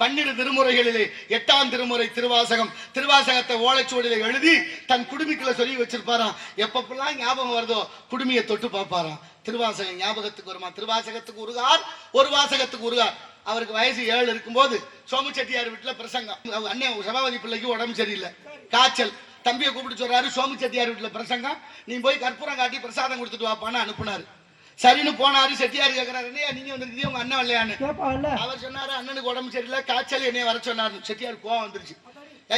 12 திருமுறைகளிலே 8ஆம் திருமுறை திருவாசகம். திருவாசகத்தை ஓலைச்சுவடியில எழுதி தன் குடுமிக்குள்ள சொல்லி வச்சிருப்பாராம். எப்பப்பெல்லாம் ஞாபகம் வருதோ குடுமியை தொட்டு பார்ப்பாராம். திருவாசகம் ஞாபகத்துக்கு வருமா? திருவாசகத்துக்கு உருகார், ஒரு வாசகத்துக்கு உருகார். அவருக்கு வயசு 7 இருக்கும்போது சோமு செட்டியார் வீட்டுல பிரசங்கம். அண்ணன் சபாபதி பிள்ளைக்கு உடம்பு சரியில்லை, காய்ச்சல். தம்பியை கூப்பிட்டு சொல்றாரு, சோமு செட்டியார் வீட்டுல பிரசங்கம், நீ போய் கற்பூரம் காட்டி பிரசாதம் கொடுத்துட்டு வாப்பான்னு அனுப்புனாரு. சரின்னு போனாரு. செட்டியார் கேட்கிறாரு, நீங்க வந்துருக்கீங்க, உங்க அண்ணன் வரலையான்னு. அவர் சொன்னாரு, அண்ணனுக்கு உடம்பு சரியில்லை, காய்ச்சல், என்னைய வர சொன்னாரு. செட்டியார் கோவம் வந்துருச்சு.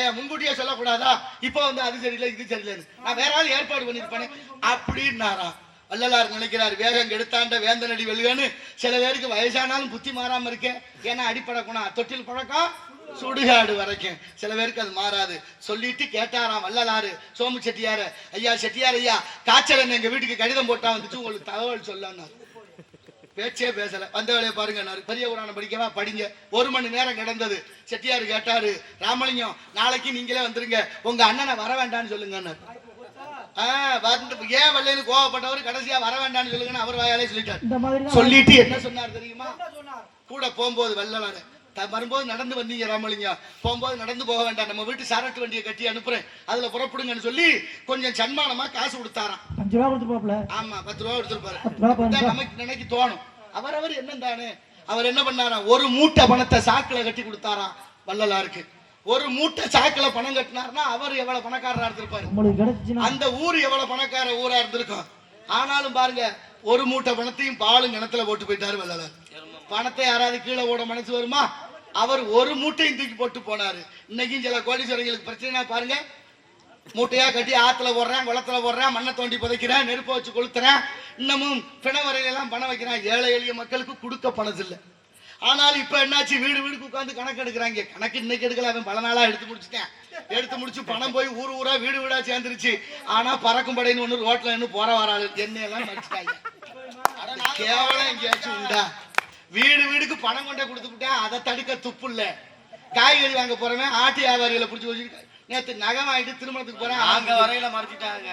ஏன் முன்கூட்டியே சொல்லக்கூடாதா? இப்போ வந்து அது சரியில்லை இது சரியில்லைன்னு நான் வேற ஆள் ஏற்பாடு பண்ணிருப்பேன் அப்படின்னாரா. வள்ளலார் நினைக்கிறார், வேகம் எடுத்தாண்ட வேந்தனடி வெல்லுகன்னு. சில பேருக்கு வயசானாலும் புத்தி மாறாம இருக்கேன். ஏன்னா அடிப்படை குணம், தொட்டில் பழக்கம் சுடுகாடு வரைக்கும். சில பேருக்கு அது மாறாது. சொல்லிட்டு கேட்டாராம் வள்ளலாரு சோமு செட்டியார, ஐயா செட்டியார் ஐயா, காய்ச்சல் என்ன எங்க வீட்டுக்கு கடிதம் போட்டா வந்துச்சு, உங்களுக்கு தகவல் சொல்லன்னாரு. பேச்சே பேசல. வந்த வேலையை பாருங்க, பெரிய புராணம் படிக்கவா? படிங்க. 1 மணி நேரம் கிடந்தது. செட்டியார் கேட்டாரு, ராமலிங்கம் நாளைக்கு நீங்களே வந்துருங்க, உங்க அண்ணனை வர வேண்டான்னு சொல்லுங்க. ஏன் வரலன்னு கோவப்பட்டவர் கடைசியா வர வேண்டாம்னு சொல்லுங்கன்னு அவர் வாயாலே சொல்லிட்டார். சொல்லிட்டு என்ன சொன்னார் தெரியுமா? கூட போகும்போது வள்ளலாரு, வரும்போது நடந்து வந்தீங்க ராமலிங்கம், போகும்போது நடந்து போக வேண்டாம், நம்ம வீட்டு சாரட்டு வண்டியை கட்டி அனுப்புறேன், அதுல புறப்படுங்கன்னு சொல்லி கொஞ்சம் சன்மானமா காசு கொடுத்தாராம். 5 ரூபா கொடுத்துருப்பாப்ல. ஆமா, 10 ரூபா கொடுத்துருப்பாரு. நமக்கு நினைக்கு தோணும். அவர் என்ன தானே, அவர் என்ன பண்ணாராம், ஒரு மூட்டை பணத்தை சாக்குல கட்டி கொடுத்தாராம் வள்ளலாருக்கு. ஒரு மூட்டை சாக்குல பணம் கட்டினார்னா அவர் எவ்வளவு பணக்காரரா இருந்திருப்பாரு, அந்த ஊர் எவ்வளவு பணக்கார ஊரா இருந்திருக்கும். ஆனாலும் பாருங்க, ஒரு மூட்டை பணத்தையும் பாலும் கிணத்துல போட்டு போயிட்டாரு வள்ளலார். பணத்தை யாராவது கீழே ஓட மனசு வருமா? அவர் ஒரு மூட்டையும் தூக்கி போட்டு போனாரு. இன்னைக்கும் சில கோடீஸ்வரங்களுக்கு பிரச்சனை பாருங்க, மூட்டையா கட்டி ஆத்துல போடுறேன், குளத்துல போடுறேன், மண்ணை தோண்டி புதைக்கிறேன், நெருப்ப வச்சு கொளுத்துறேன், இன்னமும் பிணவரையில எல்லாம் பணம் வைக்கிறேன். ஏழை எளிய மக்களுக்கு கொடுக்க பணம் இல்லை. ஆனாலும் இப்ப என்னாச்சு, வீடு வீடுக்கு உட்காந்து கணக்கு எடுக்கிறாங்க. கணக்கு இன்னைக்கு எடுக்கல, அவன் பல நாளா எடுத்து முடிச்சுட்டேன். எடுத்து முடிச்சு பணம் போய் ஊர் ஊரா வீடு வீடா சேர்ந்துருச்சு. ஆனா பறக்கும் படைன்னு ஒண்ணு ரோட்ல இன்னும் போற வராது, என்னையெல்லாம் மடிச்சுட்டாங்க. கேவலம் எங்கேயாச்சும் உண்டா? வீடு வீடுக்கு பணம் கொண்டே கொடுத்துட்டேன், அதை தடுக்க துப்பு இல்ல. காய்கறி வாங்க போறவன் ஆட்டு வியாபாரிகளை பிடிச்சி வச்சு, நேற்று நகை வாங்கிட்டு திருமணத்துக்கு போறேன், அங்க வரையில மறைச்சிட்டாங்க.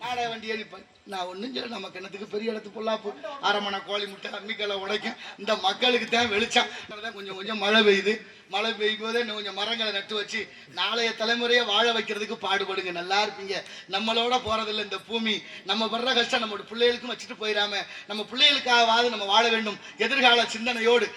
நாடக வண்டி ஏறிப்பேன். நான் ஒன்றும் சொல்ல, நம்ம கிணத்துக்கு பெரிய இடத்து பொல்லாப்பு, அரமணை கோழி முட்டை அம்மிக்கலை உடைக்கும். இந்த மக்களுக்கு தான் வெளிச்சம். கொஞ்சம் கொஞ்சம் மழை பெய்யுது. மழை பெய்யும் போதே இன்னும் கொஞ்சம் மரங்களை நட்டு வச்சு நாளைய தலைமுறையை வாழ வைக்கிறதுக்கு பாடுபடுங்க. நல்லா இருப்பீங்க. நம்மளோட போறதில்லை இந்த பூமி. நம்ம வர்ற கஷ்டம் நம்மளோட பிள்ளைகளுக்கும் வச்சுட்டு போயிடாம, நம்ம பிள்ளைகளுக்காகவாது நம்ம வாழ வேண்டும் எதிர்கால சிந்தனையோடு.